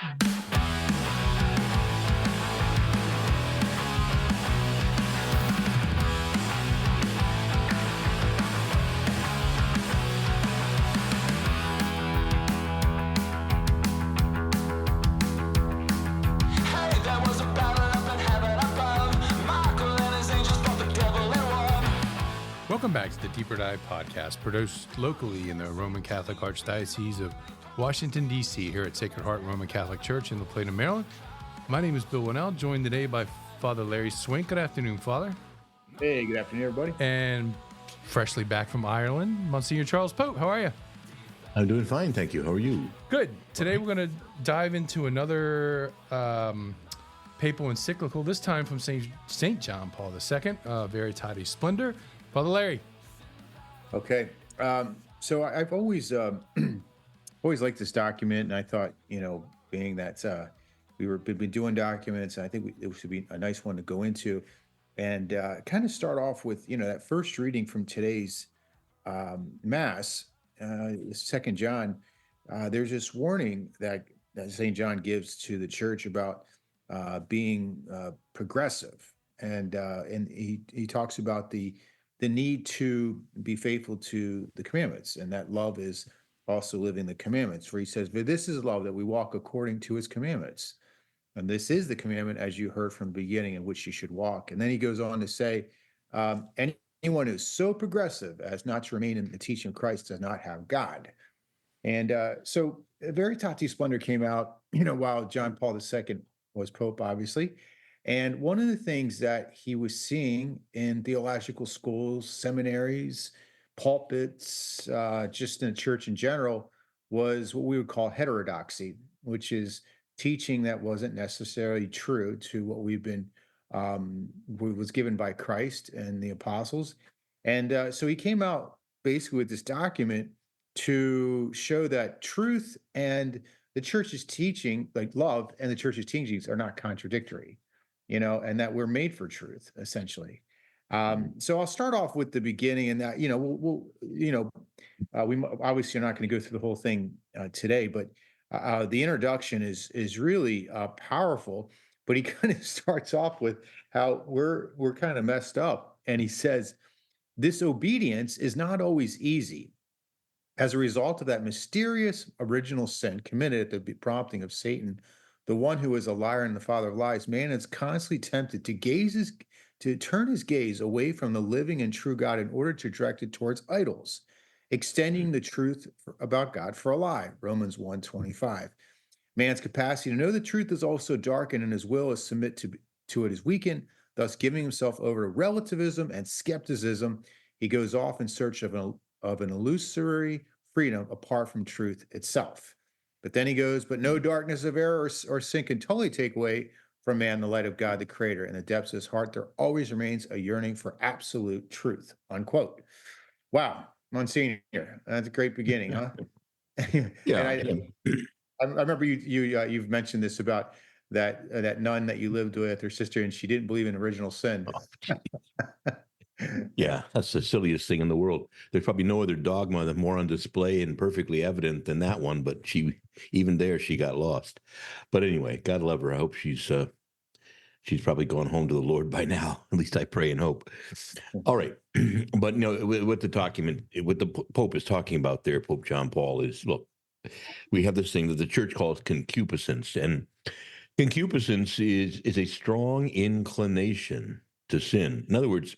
Welcome back to the Deeper Dive podcast, produced locally in the Roman Catholic Archdiocese of Washington, D.C., here at Sacred Heart Roman Catholic Church in La Plata, Maryland. My name is Bill Winnell, joined today by Father Larry Swink. Good afternoon, Father. Hey, good afternoon, everybody. And freshly back from Ireland, Monsignor Charles Pope. How are you? I'm doing fine, thank you. How are you? Good. Today we're going to dive into another papal encyclical, this time from St. John Paul II, Veritatis Splendor. Father Larry. Okay. So I've always always liked this document, and I thought, being that we've been doing documents, I think it should be a nice one to go into, and kind of start off with, that first reading from today's Mass, 2 John. There's this warning that St. John gives to the church about being progressive, and he talks about the need to be faithful to the commandments, and that love is also living the commandments, where he says, but this is love, that we walk according to his commandments. And this is the commandment, as you heard from the beginning, in which you should walk. And then he goes on to say, anyone who's so progressive as not to remain in the teaching of Christ does not have God. And so Veritatis Splendor came out, while John Paul II was Pope, obviously. And one of the things that he was seeing in theological schools, seminaries, pulpits, just in the church in general, was what we would call heterodoxy, which is teaching that wasn't necessarily true to what was given by Christ and the apostles. And so he came out basically with this document to show that truth and the church's teaching, like love and the church's teachings, are not contradictory. And that we're made for truth, essentially. So I'll start off with the beginning, and that, we obviously are not going to go through the whole thing today, but the introduction is really powerful. But he kind of starts off with how we're kind of messed up, and he says, "This obedience is not always easy. As a result of that mysterious original sin committed at the prompting of Satan, the one who is a liar and the father of lies, man is constantly tempted to turn his gaze away from the living and true God in order to direct it towards idols, extending the truth about God for a lie." Romans 1:25. Man's capacity to know the truth is also darkened, and his will is submit to it is weakened, thus giving himself over to relativism and skepticism. He goes off in search of an illusory freedom apart from truth itself. But then he goes, but no darkness of error or sin can totally take away from man the light of God, the Creator. In the depths of his heart, there always remains a yearning for absolute truth, unquote. Wow, Monsignor, that's a great beginning, huh? Yeah. I remember you've mentioned this about that nun that you lived with, her sister, and she didn't believe in original sin. Yeah, that's the silliest thing in the world. There's probably no other dogma that's more on display and perfectly evident than that one, but even there, she got lost. But anyway, God love her. I hope she's probably gone home to the Lord by now. At least I pray and hope. All right. But what the document, what the Pope is talking about there, Pope John Paul, is, look, we have this thing that the church calls concupiscence. And concupiscence is a strong inclination to sin. In other words,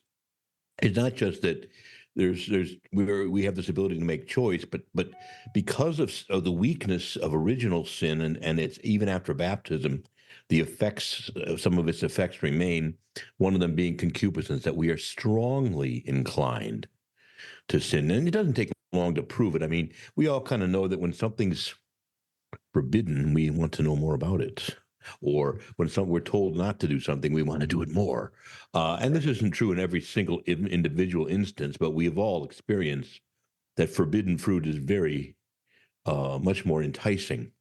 it's not just that we have this ability to make choice, but because of the weakness of original sin, and it's even after baptism, the effects, some of its effects remain. One of them being concupiscence, that we are strongly inclined to sin, and it doesn't take long to prove it. I mean, we all kind of know that when something's forbidden, we want to know more about it. Or when we're told not to do something, we want to do it more. And this isn't true in every single individual instance, but we've all experienced that forbidden fruit is very much more enticing.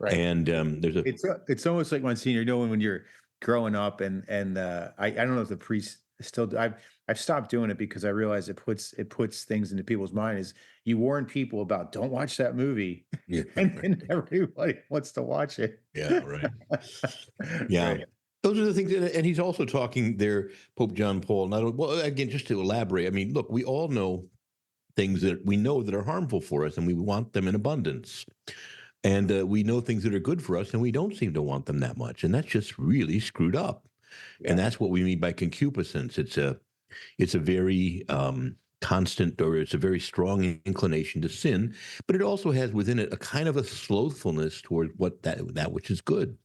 Right. And it's almost like, Monsignor, when you're growing up, and I don't know if the priests still do. I I've stopped doing it because I realize it puts things into people's mind. Is you warn people about don't watch that movie, Yeah. and then everybody wants to watch it. Yeah, right. Yeah. Right. Those are the things, and he's also talking there, Pope John Paul. Not well, again, just to elaborate. I mean, look, we all know things that we know that are harmful for us, and we want them in abundance. And we know things that are good for us, and we don't seem to want them that much, and that's just really screwed up. And Yeah. that's what we mean by concupiscence. It's a very constant, or it's a very strong inclination to sin, but it also has within it a kind of a slothfulness toward what that which is good.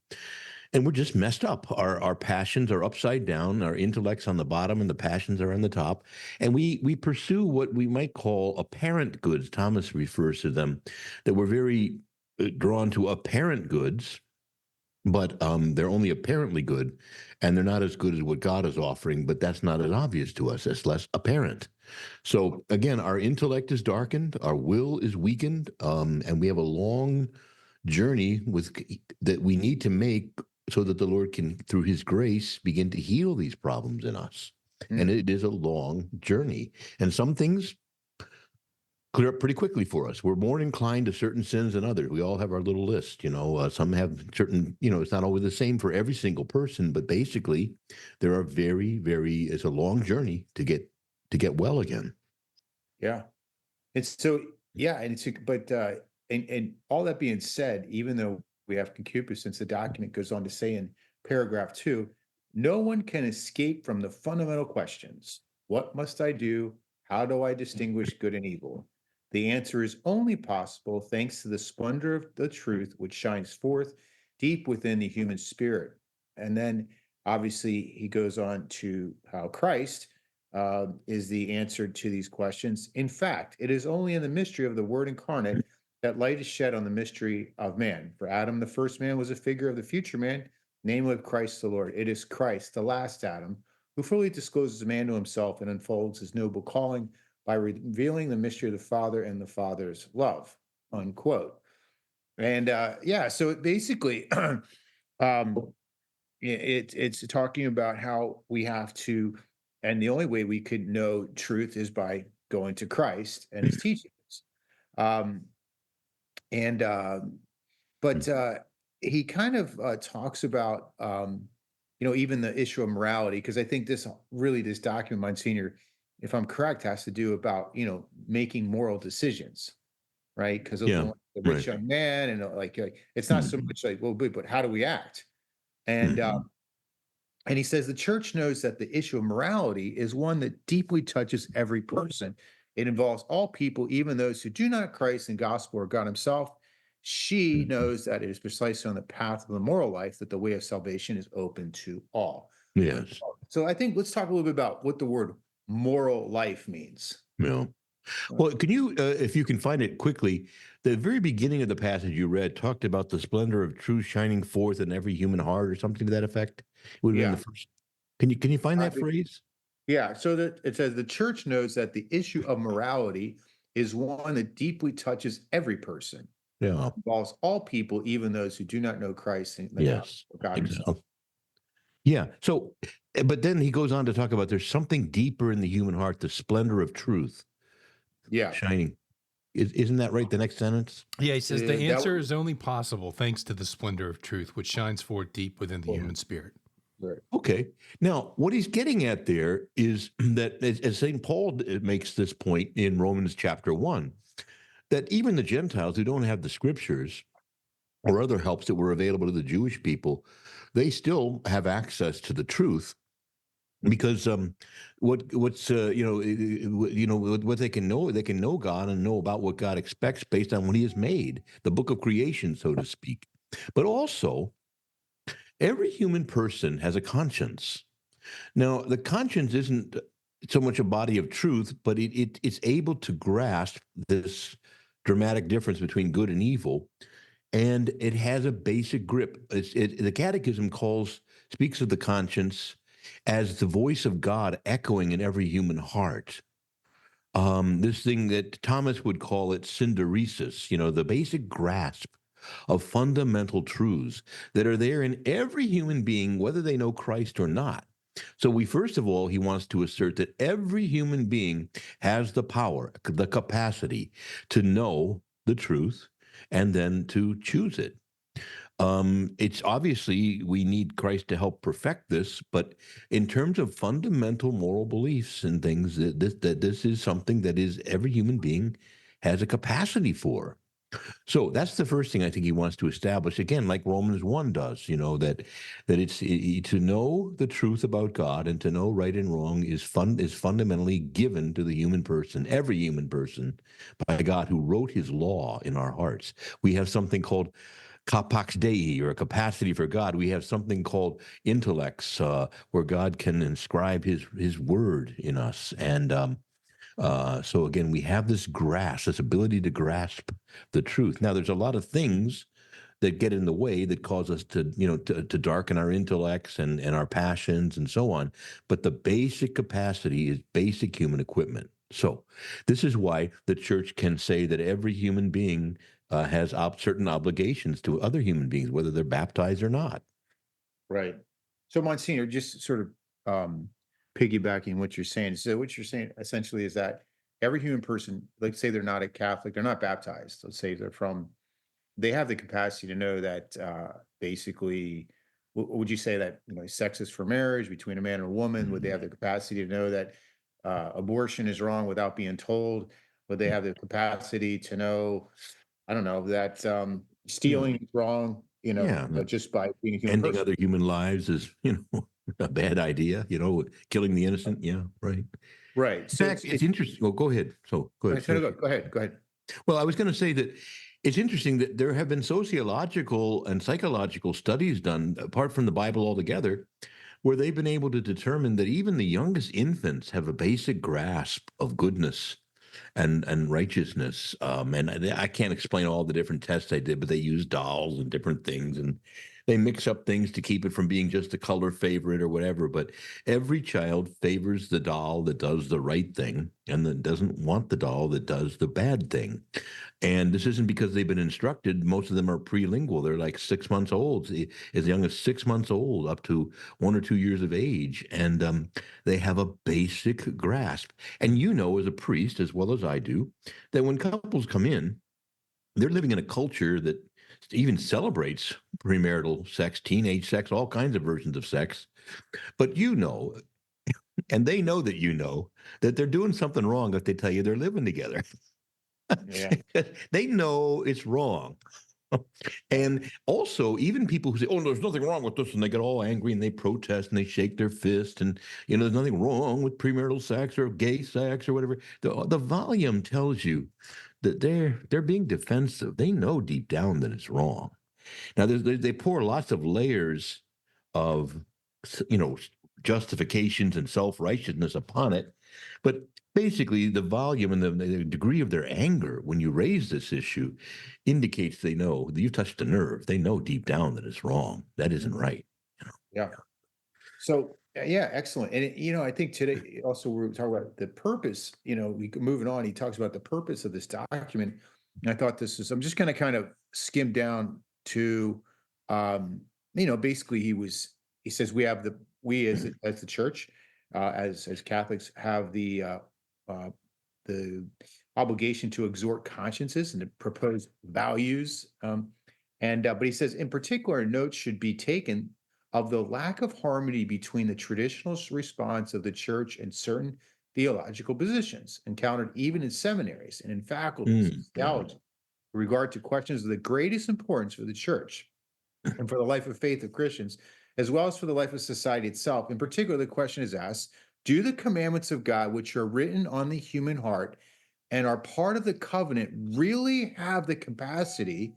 And we're just messed up. Our passions are upside down. Our intellect's on the bottom, and the passions are on the top. And we pursue what we might call apparent goods. Thomas refers to them, that we're very drawn to apparent goods, but they're only apparently good, and they're not as good as what God is offering. But that's not as obvious to us. It's less apparent. So again, our intellect is darkened, our will is weakened, and we have a long journey that we need to make so that the Lord can, through His grace, begin to heal these problems in us. And Mm. it is a long journey, and some things clear up pretty quickly for us. We're more inclined to certain sins than others. We all have our little list, some have certain, it's not always the same for every single person, but basically there are it's a long journey to get well again. Yeah. It's so yeah, and and all that being said, even though we have concupiscence, the document goes on to say in paragraph 2, no one can escape from the fundamental questions. What must I do? How do I distinguish good and evil? The answer is only possible thanks to the splendor of the truth which shines forth deep within the human spirit. And then obviously he goes on to how Christ is the answer to these questions. In fact, it is only in the mystery of the Word incarnate that light is shed on the mystery of man. For Adam, the first man, was a figure of the future man, namely of Christ the Lord. It is Christ, the last Adam, who fully discloses man to himself and unfolds his noble calling by revealing the mystery of the Father and the Father's love. Unquote. And yeah, so basically, it's talking about how we have to, and the only way we could know truth is by going to Christ and His teachings. Um, and but he kind of talks about even the issue of morality, because I think this document, Monsignor, if I'm correct, has to do about making moral decisions, right? Because Yeah, the rich right. young man, and like it's not so much like, well, but how do we act? And Mhm. and he says the church knows that the issue of morality is one that deeply touches every person. It involves all people, even those who do not know Christ and gospel or God Himself. She Mhm. knows that it is precisely on the path of the moral life that the way of salvation is open to all. Yes. So I think let's talk a little bit about what the word moral life means. Yeah. Well, can you, if you can find it quickly, the very beginning of the passage you read talked about the splendor of truth shining forth in every human heart, or something to that effect. It would have been Yeah. the first. Can you find that phrase? Yeah. So that it says the church knows that the issue of morality is one that deeply touches every person, Yeah. involves all people, even those who do not know Christ and the gospel Yes. of God Himself. Exactly. Yeah. So, but then he goes on to talk about there's something deeper in the human heart, the splendor of truth Yeah. shining. Isn't that right? The next sentence. Yeah, he says the That answer would is only possible thanks to the splendor of truth, which shines forth deep within the Yeah. human spirit. right. Okay. Now, what he's getting at there is that, as St. Paul makes this point in Romans chapter 1, that even the Gentiles who don't have the scriptures or other helps that were available to the Jewish people, they still have access to the truth, because what they can know God and know about what God expects based on what He has made, the book of creation, so to speak. But also, every human person has a conscience. Now, the conscience isn't so much a body of truth, but it's able to grasp this dramatic difference between good and evil, and it has a basic grip. The Catechism speaks of the conscience as the voice of God echoing in every human heart. This thing that Thomas would call it synderesis, the basic grasp of fundamental truths that are there in every human being, whether they know Christ or not. So first of all, he wants to assert that every human being has the power, the capacity to know the truth and then to choose it. It's obviously we need Christ to help perfect this, but in terms of fundamental moral beliefs and things, that this is something that is every human being has a capacity for. So that's the first thing I think he wants to establish. Again, like Romans 1 does, that to know the truth about God and to know right and wrong is fundamentally given to the human person, every human person, by God who wrote his law in our hearts. We have something called capax Dei, or a capacity for God. We have something called intellects, where God can inscribe his word in us. And so again, we have this ability to grasp the truth. Now, there's a lot of things that get in the way that cause us to darken our intellects and our passions and so on. But the basic capacity is basic human equipment. So this is why the church can say that every human being has certain obligations to other human beings, whether they're baptized or not. Right. So, Monsignor, just sort of piggybacking what you're saying. So, what you're saying essentially is that every human person, let's say they're not a Catholic, they're not baptized. Let's say they have the capacity to know that basically, would you say that sex is for marriage between a man and a woman? Would they have the capacity to know that abortion is wrong without being told? Would they have the capacity to know, I don't know, that Yeah. stealing is wrong? Yeah. Just by being a human Ending person. other human lives is, a bad idea, killing the innocent. Yeah, right. Right. In So fact, it's interesting. Well, go ahead. So go ahead. go ahead. Go ahead. Well, I was going to say that it's interesting that there have been sociological and psychological studies done, apart from the Bible altogether, where they've been able to determine that even the youngest infants have a basic grasp of goodness and righteousness. And I can't explain all the different tests they did, but they use dolls and different things, and they mix up things to keep it from being just a color favorite or whatever. But every child favors the doll that does the right thing and that doesn't want the doll that does the bad thing. And this isn't because they've been instructed. Most of them are prelingual. They're like 6 months old, as young as 6 months old, up to 1 or 2 years of age. And they have a basic grasp. And as a priest, as well as I do, that when couples come in, they're living in a culture that even celebrates premarital sex, teenage sex, all kinds of versions of sex. But and they know that they're doing something wrong if they tell you they're living together. Yeah. They know it's wrong. And also, even people who say, "Oh, there's nothing wrong with this," and they get all angry and they protest and they shake their fist, and there's nothing wrong with premarital sex or gay sex or whatever. The volume tells you that they're being defensive. They know deep down that it's wrong. Now, they pour lots of layers of, you know, justifications and self-righteousness upon it, but basically the volume and the degree of their anger when you raise this issue indicates they know that you've touched a nerve. They know deep down that it's wrong. That isn't right. Yeah. So yeah, excellent. And I think today also we're talking about the purpose. Moving on, he talks about the purpose of this document. And I thought I'm just going to kind of skim down to, basically he says we as the church, as Catholics have uh, the obligation to exhort consciences and to propose values. But he says in particular, notes should be taken of the lack of harmony between the traditional response of the church and certain theological positions encountered even in seminaries and in faculties of theology in regard to questions of the greatest importance for the church and for the life of faith of Christians, as well as for the life of society itself. In particular, the question is asked, do the commandments of God, which are written on the human heart and are part of the covenant, really have the capacity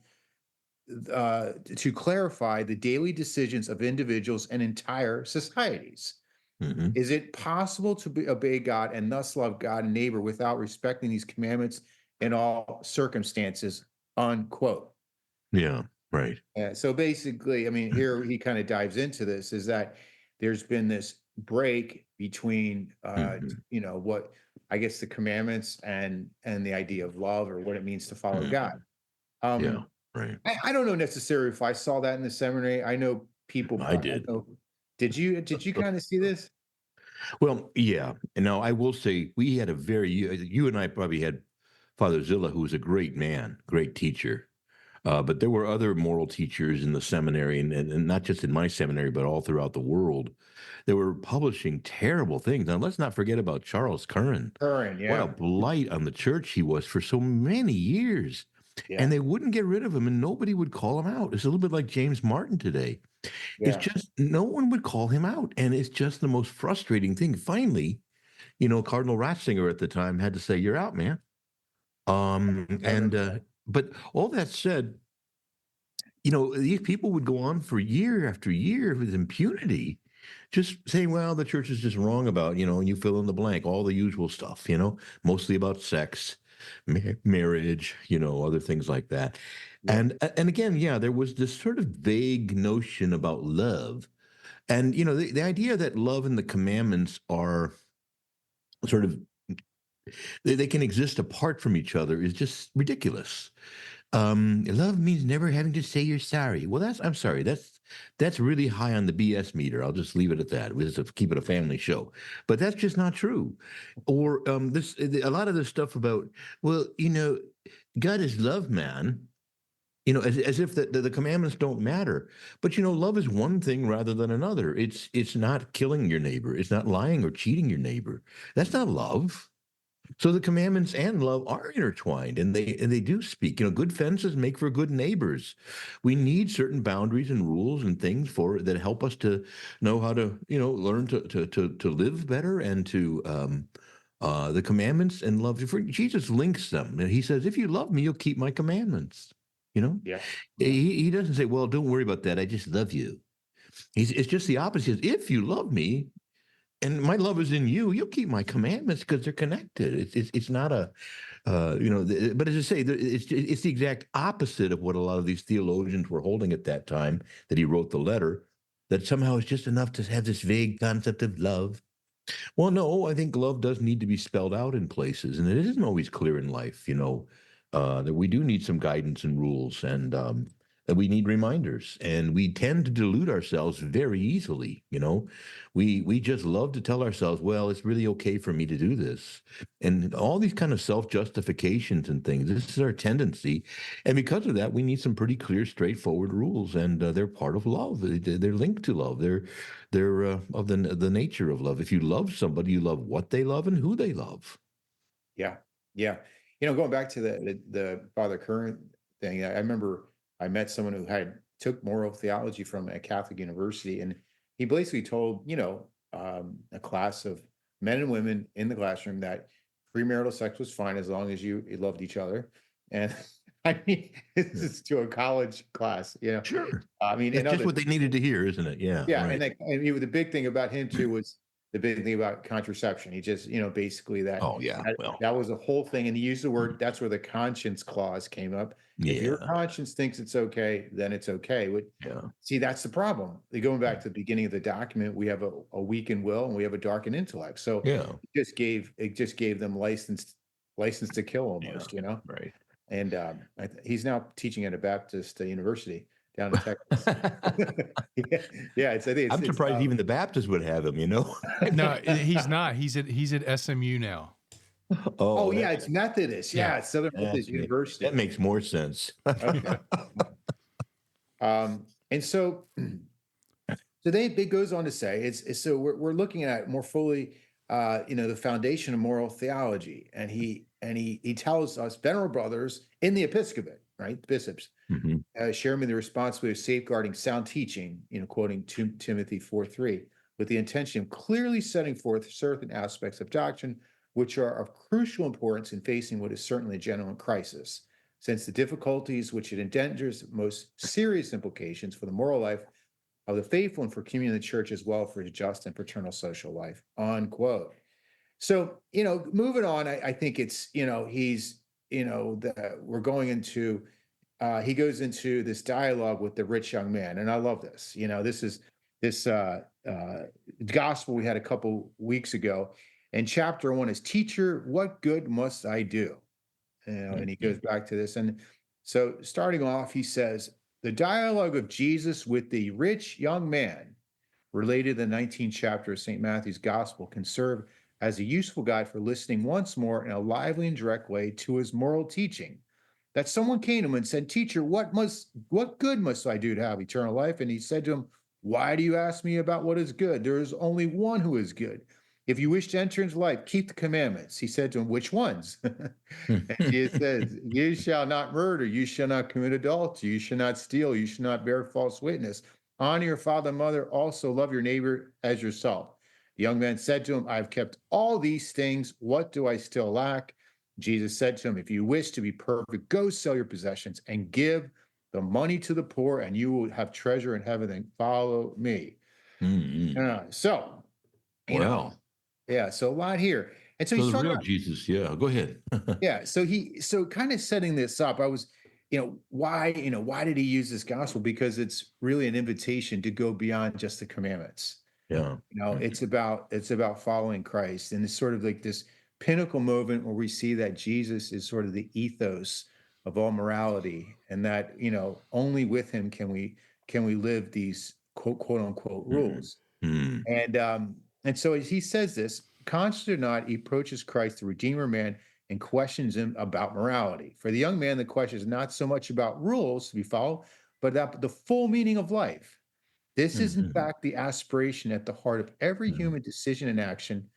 to clarify the daily decisions of individuals and entire societies? Mm-hmm. Is it possible to obey God and thus love God and neighbor without respecting these commandments in all circumstances? Unquote. Yeah, right. So basically, I mean, here he kind of dives into this is that there's been this break between, what I guess the commandments and the idea of love or what it means to follow God. Yeah, Um, right. I don't know necessarily if I saw that in the seminary. I know people. I did. know. Did you kind of see this? Well, yeah. And now I will say we had a very you and I probably had Father Zilla, who was a great man, great teacher. But there were other moral teachers in the seminary, and not just in my seminary, but all throughout the world. They were publishing terrible things. Now, let's not forget about Charles Curran. Curran, What a yeah, blight on the church he was for so many years. And yeah, they wouldn't get rid of him, and nobody would call him out. It's a little bit like James Martin today. It's yeah. just no one would call him out. And it's just the most frustrating thing. Finally, Cardinal Ratzinger at the time had to say, "You're out, man." I remember that. But all that said, these people would go on for year after year with impunity, just saying, well, the church is just wrong about, and you fill in the blank, all the usual stuff, mostly about sex, marriage, other things like that. Yeah, And again, yeah, there was this sort of vague notion about love. And, the idea that love and the commandments are sort of, they can exist apart from each other is just ridiculous. Love means never having to say you're sorry. Well, I'm sorry. That's really high on the BS meter. I'll just leave it at that. We'll just keep it a family show. But that's just not true. Or a lot of this stuff about, well, God is love, man. As if the commandments don't matter. But love is one thing rather than another. It's not killing your neighbor. It's not lying or cheating your neighbor. That's not love. So the commandments and love are intertwined, and they do speak. Good fences make for good neighbors. We need certain boundaries and rules and things that help us to know how to learn to live better, and to the commandments and love. Jesus links them, and he says, "If you love me, you'll keep my commandments." You know, yeah, yeah, he doesn't say, "Well, don't worry about that. I just love you." It's just the opposite. He says, "If you love me, and my love is in you, you'll keep my commandments," because they're connected. It's not a but as I say, it's the exact opposite of what a lot of these theologians were holding at that time that he wrote the letter. That somehow it's just enough to have this vague concept of love. Well, no, I think love does need to be spelled out in places, and it isn't always clear in life. That we do need some guidance and rules, and that we need reminders, and we tend to delude ourselves very easily. We just love to tell ourselves, well, it's really okay for me to do this, and all these kind of self justifications and things. This is our tendency, and because of that, we need some pretty clear, straightforward rules, and they're part of love. They're linked to love. They're of the nature of love. If you love somebody, you love what they love and who they love. yeah, yeah. Going back to the Father Curran thing, I remember I met someone who took moral theology from a Catholic university, and he basically told a class of men and women in the classroom that premarital sex was fine as long as you loved each other. And I mean, this is to a college class, Sure. I mean, That's and just other what they needed to hear, isn't it? Yeah, yeah, right. the big thing about him too was the big thing about contraception. He just, basically Oh, yeah. that, Well, that was a whole thing, and he used the word. That's where the conscience clause came up. If your yeah, conscience thinks it's okay, then it's okay. yeah, See, that's the problem. Going back to the beginning of the document, we have a weakened will and we have a darkened intellect. So yeah, it just gave them license to kill yeah, almost. right. And he's now teaching at a Baptist university down in Texas. Yeah, yeah, I think I'm it's surprised even the Baptists would have him. No, he's not. He's at SMU now. oh Oh, yeah, it's Methodist. Yeah. Yeah, it's Southern Methodist that University. makes more sense. Okay. And so it goes on to say it's so we're looking at more fully the foundation of moral theology, and he tells us, venerable brothers in the episcopate, right, bishops, Mhm. share me the responsibility of safeguarding sound teaching, quoting Timothy 4:3, with the intention of clearly setting forth certain aspects of doctrine which are of crucial importance in facing what is certainly a genuine crisis, since the difficulties which it engenders most serious implications for the moral life of the faithful and for community of the church as well for his just and fraternal social life, unquote. So, moving on, I think it's, we're going into, he goes into this dialogue with the rich young man. And I love this, this is this gospel we had a couple weeks ago. And chapter 1 is, teacher, what good must I do? And he goes back to this. And so starting off, he says, the dialogue of Jesus with the rich young man related in the 19th chapter of St. Matthew's Gospel, can serve as a useful guide for listening once more in a lively and direct way to his moral teaching. That someone came to him and said, "Teacher, what good must I do to have eternal life?" And he said to him, "Why do you ask me about what is good? There is only one who is good. If you wish to enter into life, keep the commandments." He said to him, "Which ones?" And Jesus says, "You shall not murder, you shall not commit adultery, you shall not steal, you shall not bear false witness. Honor your father and mother, also love your neighbor as yourself." The young man said to him, "I have kept all these things. What do I still lack?" Jesus said to him, "If you wish to be perfect, go sell your possessions and give the money to the poor, and you will have treasure in heaven, and follow me." Mm-hmm. So, you know, Well, yeah, so a lot here. And so so he's the talking real about, Jesus, yeah, go ahead. yeah, so kind of setting this up, I was, why did he use this gospel? Because it's really an invitation to go beyond just the commandments. Yeah. It's about following Christ, and it's sort of like this pinnacle moment where we see that Jesus is sort of the ethos of all morality, and that only with him can we live these quote unquote rules. Mm-hmm. And so as he says this, conscious or not, he approaches Christ, the Redeemer man, and questions him about morality. For the young man, the question is not so much about rules to be followed, but about the full meaning of life. This is, in Mm-hmm. fact, the aspiration at the heart of every human decision and action,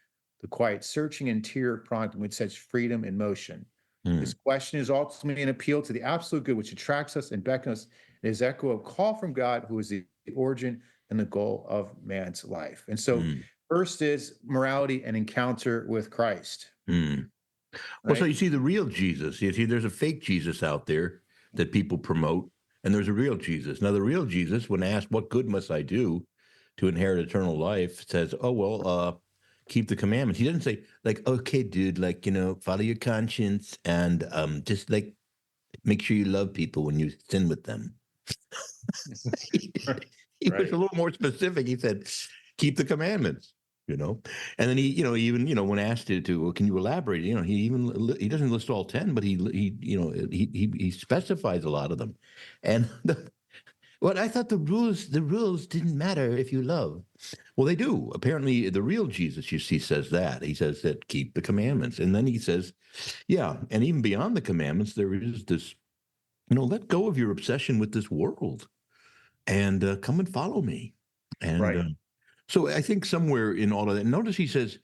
the quiet, searching interior prompt which sets freedom in motion. Mm-hmm. This question is ultimately an appeal to the absolute good, which attracts us and beckons us. It is echo of call from God, who is the origin and the goal of man's life. And so, first is morality and encounter with Christ, Mm-hmm. Well, so right? you see the real Jesus. You see, there's a fake Jesus out there that people promote, and there's a real Jesus. Now, the real Jesus, when asked, "What good must I do to inherit eternal life?" says, "Oh, well, keep the commandments." He doesn't say, like, "Okay, dude, like, follow your conscience and just like make sure you love people when you sin with them." he, he was a Right. little more specific. He said, "Keep the commandments." And then he, even, when asked to well, can you elaborate? He doesn't list all 10, but he specifies a lot of them. And what I thought the rules didn't matter if you love. Well, they do. Apparently, the real Jesus, you see, says that. He says that keep the commandments. And then he says, yeah, and even beyond the commandments, there is this, let go of your obsession with this world and come and follow me. And Right. so I think somewhere in all of that, notice he says,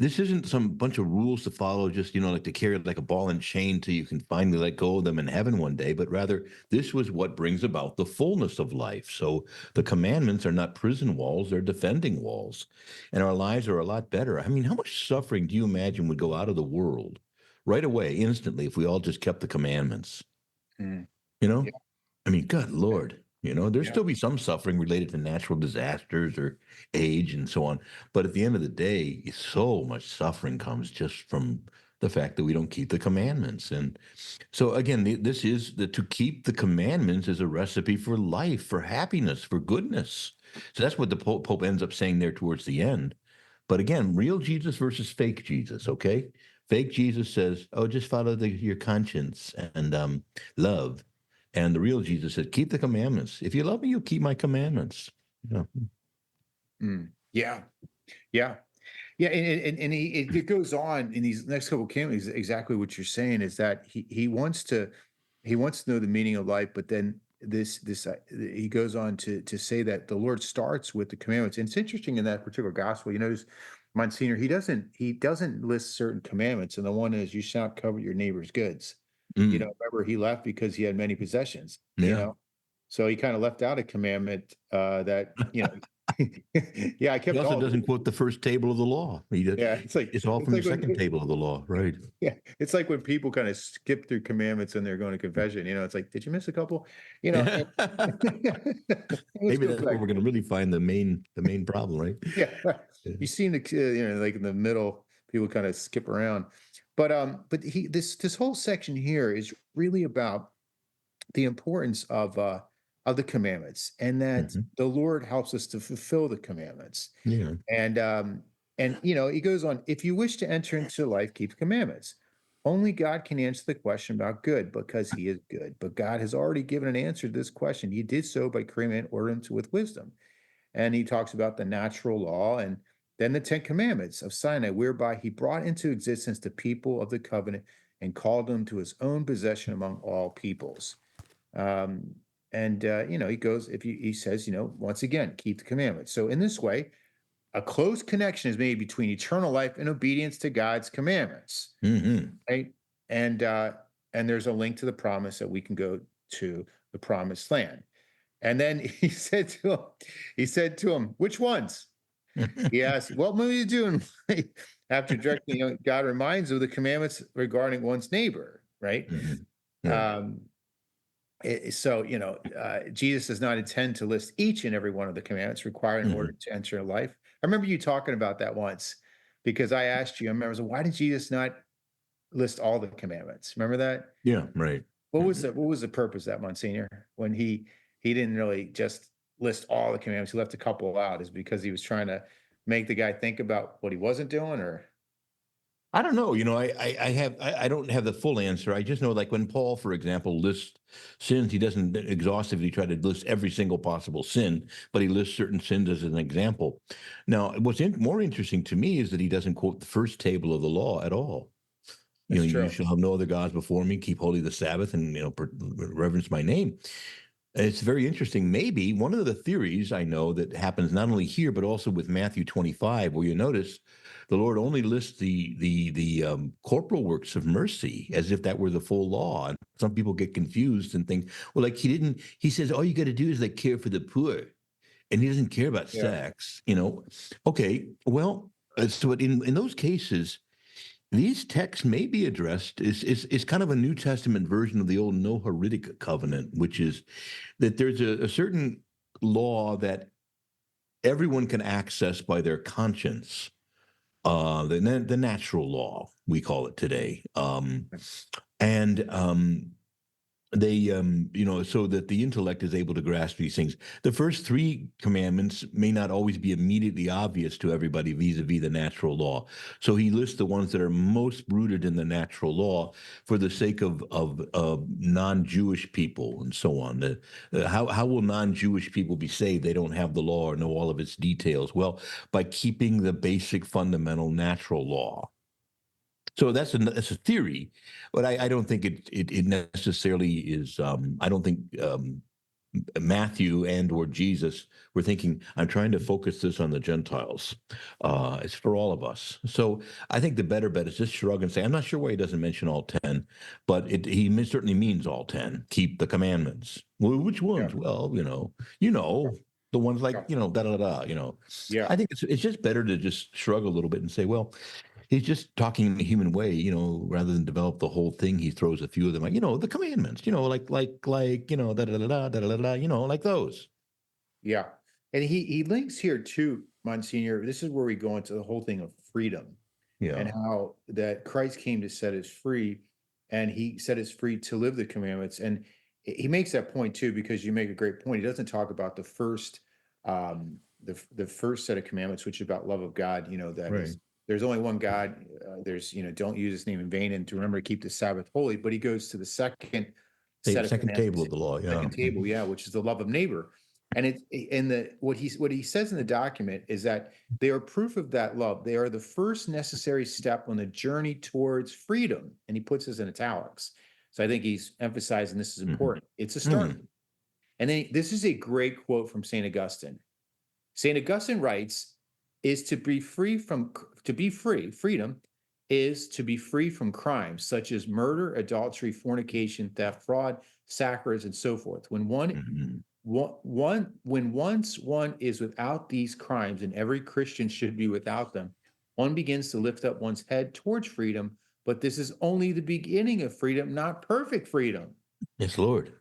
this isn't some bunch of rules to follow, just, like to carry like a ball and chain till you can finally let go of them in heaven one day, but rather this was what brings about the fullness of life. So the commandments are not prison walls, they're defending walls. And our lives are a lot better. I mean, how much suffering do you imagine would go out of the world right away, instantly, if we all just kept the commandments? Mm. You know? Yeah. I mean, good Lord, there'll Yeah. still be some suffering related to natural disasters or age and so on. But at the end of the day, so much suffering comes just from the fact that we don't keep the commandments. And so again, this is to keep the commandments is a recipe for life, for happiness, for goodness. So that's what the Pope ends up saying there towards the end. But again, real Jesus versus fake Jesus, okay? Fake Jesus says, "Oh, just follow your conscience and love." And the real Jesus said, "Keep the commandments. If you love me, you'll keep my commandments." Yeah. Mm. Yeah. Yeah. Yeah, and it goes on in these next couple of cameos. Exactly what you're saying is that he wants to know the meaning of life, but then he goes on to say that the Lord starts with the commandments. And it's interesting in that particular gospel. You notice Monsignor, he doesn't list certain commandments, and the one is you shall not covet your neighbor's goods. Mm. Remember he left because he had many possessions. Yeah. So he kind of left out a commandment that yeah, I He kept also all of doesn't it. quote the first table of the law. Yeah, it's like It's all it's from the like when second table of the law, right? yeah, it's like when people kind of skip through commandments and they're going to confession. It's like, did you miss a couple? Yeah. And let's Maybe go that's where back. we're going to really find the main problem, right? Yeah, Yeah. you seen like in the middle, people kind of skip around, but this whole section here is really about the importance of the commandments, and that Mhm. the Lord helps us to fulfill the commandments. Yeah. And he goes on, if you wish to enter into life, keep the commandments. Only God can answer the question about good because he is good. But God has already given an answer to this question. He did so by creating man and order him to with wisdom. and he talks about the natural law, and then the Ten Commandments of Sinai, whereby he brought into existence the people of the covenant and called them to his own possession among all peoples. Um, he goes, he says, once again, keep the commandments. So in this way, a close connection is made between eternal life and obedience to God's commandments. Mm-hmm. Right? And there's a link to the promise that we can go to the promised land. And then he said to him, which ones? He asked, what will you do? After directing, God reminds of the commandments regarding one's neighbor, right? Mm-hmm. Yeah. Um, Jesus does not intend to list each and every one of the commandments required in order to enter life. I remember you talking about that once because I asked you, I remember, why did Jesus not list all the commandments? Remember that? Yeah, right. What was the purpose of that, Monsignor, when he didn't really just list all the commandments, he left a couple out? Is because he was trying to make the guy think about what he wasn't doing, or? I don't know. I don't have the full answer. I just know, like when Paul, for example, lists sins, he doesn't exhaustively try to list every single possible sin, but he lists certain sins as an example. Now, what's more interesting to me is that he doesn't quote the first table of the law at all. That's You true. shall have no other gods before me, keep holy the Sabbath, and reverence my name. It's very interesting. Maybe one of the theories I know that happens not only here but also with Matthew 25, where you notice the Lord only lists the corporal works of mercy as if that were the full law. And some people get confused and think, well, like he says, all you got to do is like care for the poor, and he doesn't care about sex. Okay, well, so in those cases, these texts may be addressed is kind of a New Testament version of the old Noahidic covenant, which is that there's a certain law that everyone can access by their conscience, the natural law, we call it today. And they so that the intellect is able to grasp these things. The first three commandments may not always be immediately obvious to everybody vis-a-vis the natural law, so he lists the ones that are most rooted in the natural law for the sake of non-Jewish people and so on. How will non-Jewish people be saved? They don't have the law or know all of its details. Well, by keeping the basic fundamental natural law. So that's a theory, but I don't think it necessarily is. I don't think Matthew and or Jesus were thinking, I'm trying to focus this on the Gentiles. It's for all of us. So I think the better bet is just shrug and say, I'm not sure why he doesn't mention all 10, but he certainly means all 10. Keep the commandments. Well, which ones? Yeah. Well, the ones like, da da da. Yeah. I think it's just better to just shrug a little bit and say, well, he's just talking in a human way, rather than develop the whole thing. He throws a few of them, like, the commandments, like, da da da da da da da, like those. Yeah. And he links here too, Monsignor. This is where we go into the whole thing of freedom and Yeah. how that Christ came to set us free, and he set us free to live the commandments. And he makes that point too, because you make a great point. He doesn't talk about the first the first set of commandments, which is about love of God, that Right. is there's only one God. There's, don't use his name in vain, and to remember to keep the Sabbath holy. But he goes to the second set of Second table commandments, of the law. Yeah. second table, yeah, which is the love of neighbor. And it's in what he says in the document is that they are proof of that love. They are the first necessary step on the journey towards freedom. And he puts this in italics. So I think he's emphasizing this is important. It's a start. And then this is a great quote from St. Augustine. St. Augustine writes, freedom is to be free from crimes such as murder, adultery, fornication, theft, fraud, sacrilege, and so forth. When once one is without these crimes, and every Christian should be without them, one begins to lift up one's head towards freedom. But this is only the beginning of freedom, not perfect freedom. Yes, Lord.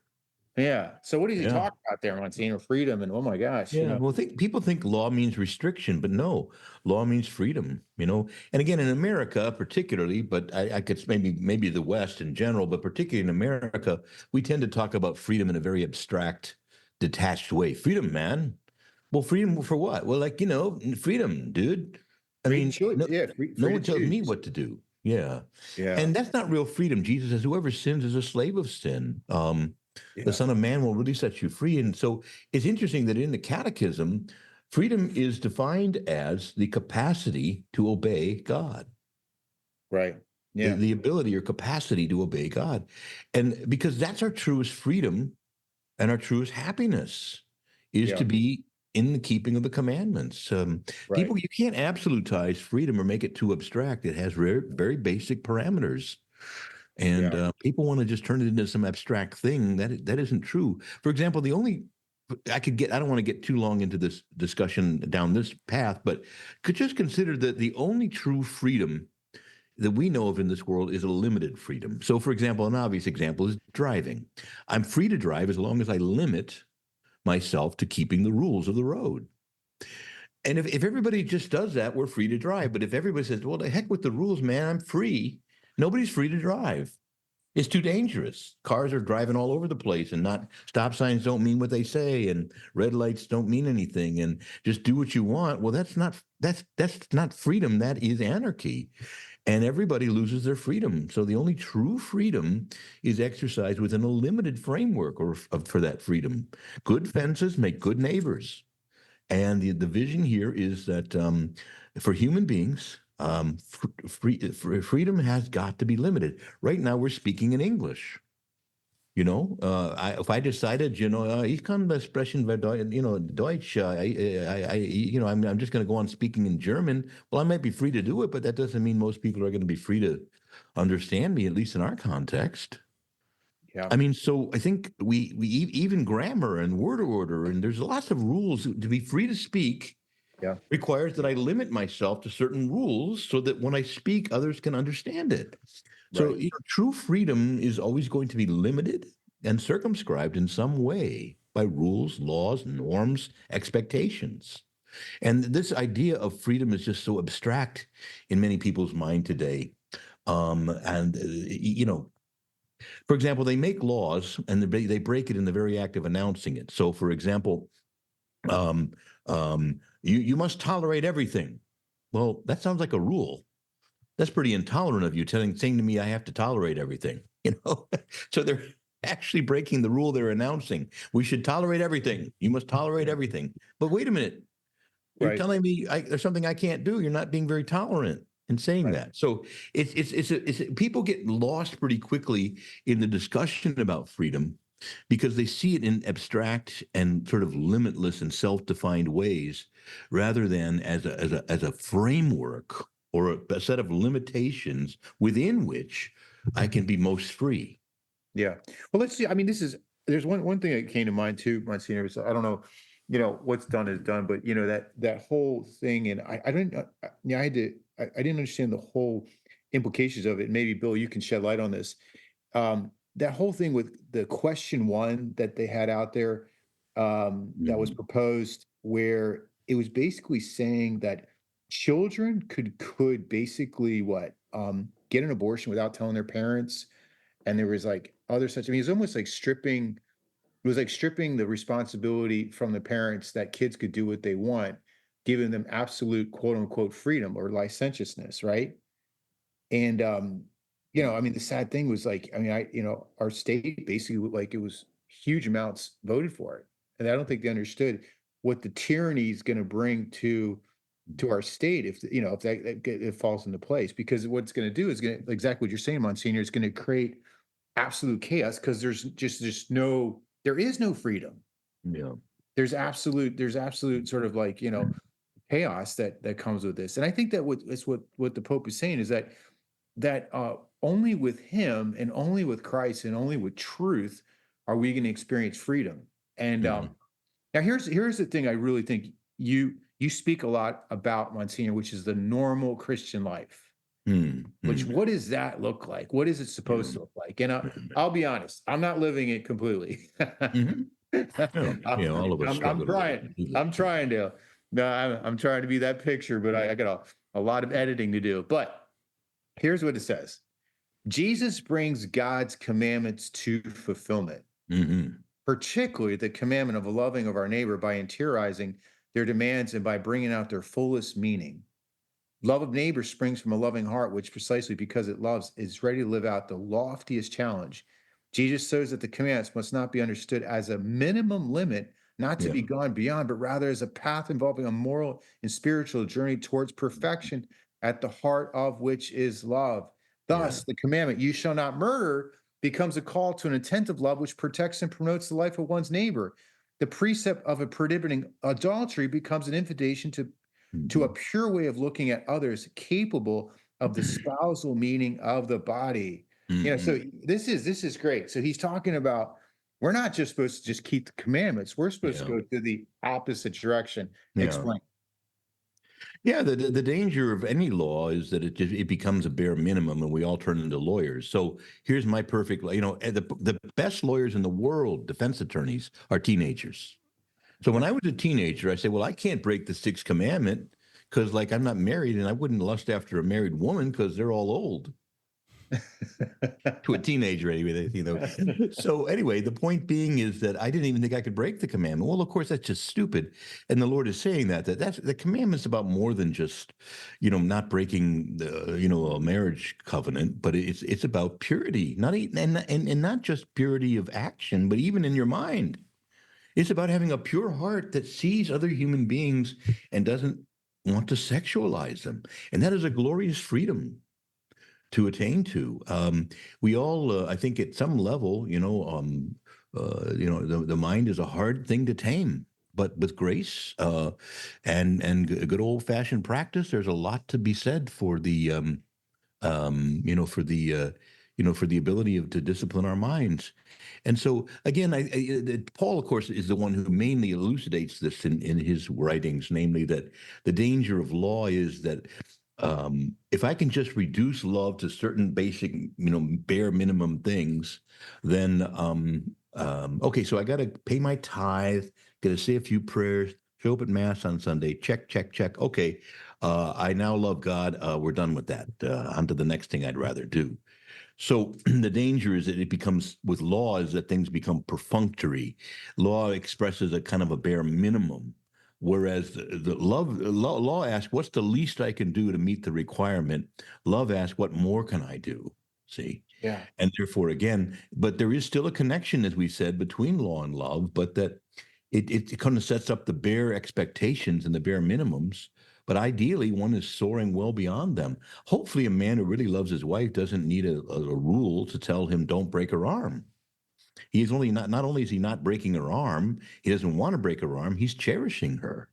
Yeah. So what does he talk about there, Monsignor? Freedom, and oh my gosh. Yeah. Well, people think law means restriction, but no, law means freedom. And again, in America, particularly, but I could maybe the West in general, but particularly in America, we tend to talk about freedom in a very abstract, detached way. Freedom, man. Well, freedom for what? Well, freedom, dude. I mean, no one tells me what to do. Yeah. Yeah. And that's not real freedom. Jesus says, whoever sins is a slave of sin. The Son of Man will really set you free. And so it's interesting that in the Catechism, Freedom is defined as the capacity to obey God. Right. Yeah. The ability or capacity to obey God. And because that's our truest freedom and our truest happiness is Yeah. to be in the keeping of the commandments. Right. People, you can't absolutize freedom or make it too abstract. It has very, very basic parameters. And Yeah. people want to just turn it into some abstract thing. That isn't true. For example, I don't want to get too long into this discussion down this path, but could just consider that the only true freedom that we know of in this world is a limited freedom. So, for example, an obvious example is driving. I'm free to drive as long as I limit myself to keeping the rules of the road. And if everybody just does that, we're free to drive. But if everybody says, well, the heck with the rules, man, I'm free, nobody's free to drive. It's too dangerous. Cars are driving all over the place, and not stop signs don't mean what they say, and red lights don't mean anything, and just do what you want. Well, that's not freedom. That is anarchy, and everybody loses their freedom. So the only true freedom is exercised within a limited framework for that freedom. Good fences make good neighbors, and the vision here is that for human beings, freedom has got to be limited. Right now, we're speaking in English. If I decided, ich kann sprechen, Deutsch, I'm just going to go on speaking in German. Well, I might be free to do it, but that doesn't mean most people are going to be free to understand me, at least in our context. Yeah. I mean, so I think even grammar and word order, and there's lots of rules. To be free to speak Yeah. requires that I limit myself to certain rules so that when I speak, others can understand it. So, Right. true freedom is always going to be limited and circumscribed in some way by rules, laws, norms, expectations. And this idea of freedom is just so abstract in many people's mind today. For example, they make laws and they break it in the very act of announcing it. So, for example, um, you must tolerate everything. Well, that sounds like a rule. That's pretty intolerant of you saying to me I have to tolerate everything. So they're actually breaking the rule they're announcing. We should tolerate everything. You must tolerate everything. But wait a minute, you're Right. telling me there's something I can't do. You're not being very tolerant in saying Right. that. So people get lost pretty quickly in the discussion about freedom because they see it in abstract and sort of limitless and self-defined ways, rather than as a framework or a set of limitations within which I can be most free. Yeah. Well, let's see. I mean, there's one thing that came to mind too, Monsignor. So I don't know, what's done is done, but that whole thing, and I didn't, I didn't understand the whole implications of it. Maybe Bill, you can shed light on this. That whole thing with the question one that they had out there, that was Mhm. proposed, where it was basically saying that children could basically get an abortion without telling their parents, and there was like other such. I mean, it's almost like stripping. It was like stripping the responsibility from the parents that kids could do what they want, giving them absolute quote unquote freedom or licentiousness, right? And I mean, the sad thing was like, I mean, our state basically like it was huge amounts voted for it, and I don't think they understood what the tyranny is going to bring to our state if if it falls into place. Because what it's going to do is going to exactly what you're saying, Monsignor. It's going to create absolute chaos because there is no freedom. Yeah. There's absolute sort of like chaos that comes with this. And I think that what the Pope is saying is that only with him and only with Christ and only with truth are we going to experience freedom. And Mhm. now here's the thing I really think you speak a lot about, Monsignor, which is the normal Christian life. Which Mhm. what does that look like? What is it supposed to look like? And I'll be honest, I'm not living it completely. Mhm. Yeah, I'm, yeah, all of us I'm struggle to live it trying. completely. I'm trying to. No, I'm trying to be that picture, but I got a lot of editing to do. But here's what it says: Jesus brings God's commandments to fulfillment, Hmm. particularly the commandment of loving of our neighbor by interiorizing their demands and by bringing out their fullest meaning. Love of neighbor springs from a loving heart, which precisely because it loves is ready to live out the loftiest challenge. Jesus shows that the commandments must not be understood as a minimum limit not to Yeah. be gone beyond, but rather as a path involving a moral and spiritual journey towards perfection, at the heart of which is love. Yeah. Thus, the commandment, you shall not murder, becomes a call to an attentive love which protects and promotes the life of one's neighbor. The precept of a prohibiting adultery becomes an invitation to a Mhm. pure way of looking at others, capable of the spousal meaning of the body. So Mhm. this is great. So he's talking about we're not just supposed to just keep the commandments. We're supposed to Yeah. go to the opposite direction. Yeah. Explain. Yeah, the danger of any law is that it becomes a bare minimum, and we all turn into lawyers. So here's my perfect, the best lawyers in the world, defense attorneys, are teenagers. So when I was a teenager, I said, well, I can't break the sixth commandment because, like, I'm not married, and I wouldn't lust after a married woman because they're all old. To a teenager anyway. So anyway, the point being is that I didn't even think I could break the commandment. Well, of course, that's just stupid. And the Lord is saying that's the commandment's about more than just, not breaking a marriage covenant, but it's about purity, and not just purity of action, but even in your mind. It's about having a pure heart that sees other human beings and doesn't want to sexualize them. And that is a glorious freedom to attain to. We all, I think, at some level, the mind is a hard thing to tame, but with grace and good old fashioned practice, there's a lot to be said for the, for the ability to discipline our minds. And so, again, Paul, of course, is the one who mainly elucidates this in his writings, namely that the danger of law is that if I can just reduce love to certain basic, bare minimum things, then okay, so I got to pay my tithe, got to say a few prayers, show up at mass on Sunday, check, check, check. Okay, I now love God. We're done with that. On to the next thing I'd rather do. So the danger is that it becomes, with law, is that things become perfunctory. Law expresses a kind of a bare minimum, whereas the law asks, what's the least I can do to meet the requirement? Love asks, what more can I do? See? Yeah. And therefore, again, but there is still a connection, as we said, between law and love, but that it kind of sets up the bare expectations and the bare minimums. But ideally, one is soaring well beyond them. Hopefully, a man who really loves his wife doesn't need a rule to tell him don't break her arm. He is only not only is he not breaking her arm, he doesn't want to break her arm. He's cherishing her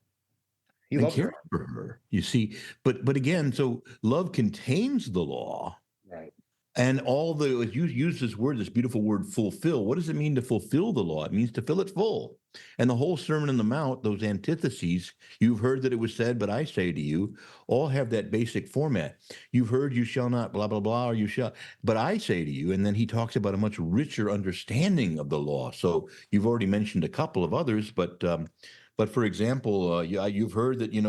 He and loves caring her. for her. You see, but again, so love contains the law. Right. And you use this word, this beautiful word, fulfill. What does it mean to fulfill the law? It means to fill it full. And the whole Sermon on the Mount, those antitheses, you've heard that it was said, but I say to you, all have that basic format. You've heard you shall not, blah, blah, blah, or you shall, but I say to you. And then he talks about a much richer understanding of the law. So you've already mentioned a couple of others, but for example, you've heard that you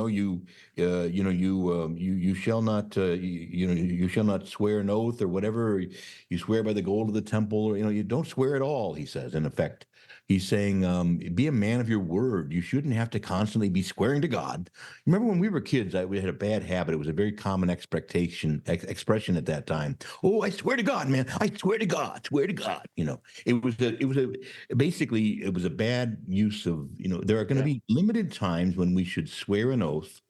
shall not you shall not swear an oath or whatever. You swear by the gold of the temple, or you don't swear at all. He says, in effect, he's saying, be a man of your word. You shouldn't have to constantly be swearing to God. Remember when we were kids, we had a bad habit. It was a very common expression at that time. Oh, I swear to God, man! I swear to God, swear to God. Basically, it was a bad use of, there are going to Yeah. be limited times when we should swear an oath.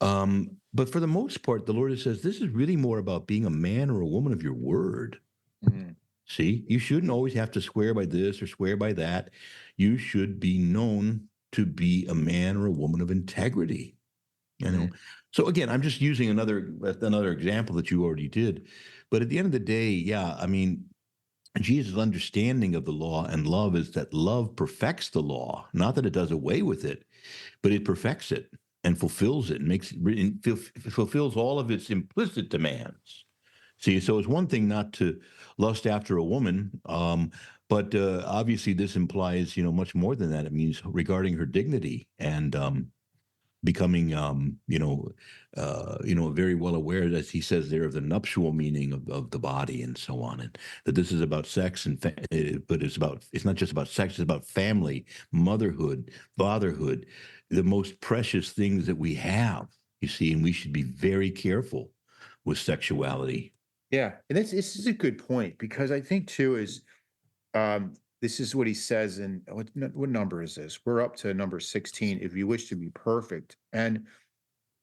But for the most part, the Lord says this is really more about being a man or a woman of your word. Mhm. See, you shouldn't always have to swear by this or swear by that. You should be known to be a man or a woman of integrity. You know. Mhm. So again, I'm just using another example that you already did. But at the end of the day, yeah, I mean, Jesus' understanding of the law and love is that love perfects the law, not that it does away with it, but it perfects it and fulfills it and fulfills all of its implicit demands. See, so it's one thing not to lust after a woman, but obviously this implies, much more than that. It means regarding her dignity and becoming, very well aware, as he says there, of the nuptial meaning of the body and so on, and that this is about sex but it's not just about sex, it's about family, motherhood, fatherhood, the most precious things that we have, you see, and we should be very careful with sexuality. Yeah. And this is a good point because I think too is this is what he says in what number is this? We're up to number 16. If you wish to be perfect. And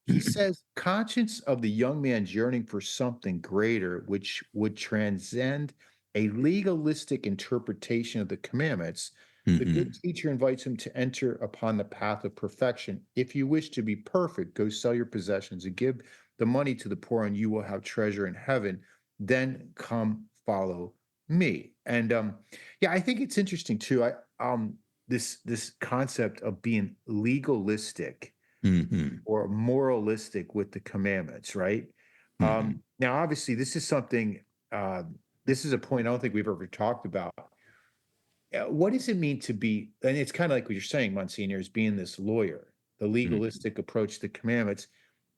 he says, conscious of the young man's yearning for something greater, which would transcend a legalistic interpretation of the commandments, the good teacher invites him to enter upon the path of perfection. If you wish to be perfect, go sell your possessions and give the money to the poor, and you will have treasure in heaven. Then come follow me. And yeah, I think it's interesting too. This concept of being legalistic or moralistic with the commandments, right? Now, obviously, this is something, this is a point I don't think we've ever talked about. What does it mean to be, and it's kind of like what you're saying, Monsignor, is being this lawyer, the legalistic approach to commandments.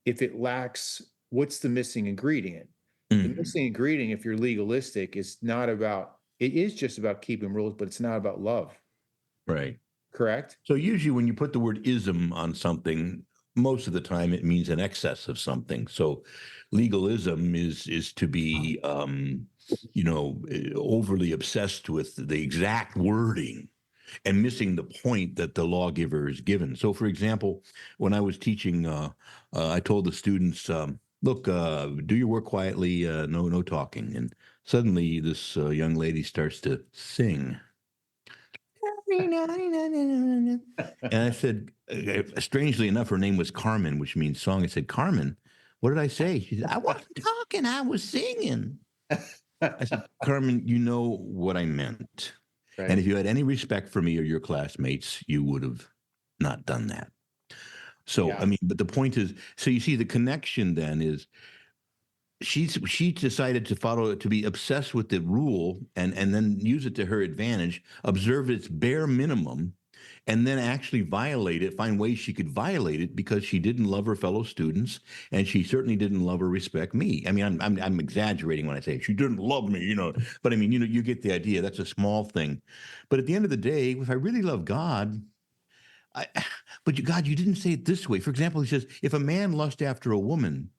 If it lacks, what's the missing ingredient? The missing ingredient, if you're legalistic, is not about, it is just about keeping rules, but it's not about love. Right. Correct? So usually when you put the word ism on something, most of the time it means an excess of something. So legalism is to be, overly obsessed with the exact wording and missing the point that the lawgiver is given. So, for example, when I was teaching, I told the students, look, do your work quietly, no talking. And suddenly this young lady starts to sing. And I said, strangely enough, her name was Carmen, which means song. I said, Carmen, what did I say? She said, I wasn't talking, I was singing. I said, Carmen, you know what I meant. Right. And if you had any respect for me or your classmates, you would have not done that. So, Yeah. I mean, but the point is, so you see the connection then is she decided to be obsessed with the rule and then use it to her advantage, observe its bare minimum, and then actually violate it, find ways she could violate it because she didn't love her fellow students and she certainly didn't love or respect me. I mean, I'm exaggerating when I say she didn't love me, but I mean, you get the idea. That's a small thing. But at the end of the day, if I really love God, God, you didn't say it this way. For example, he says, if a man lust after a woman,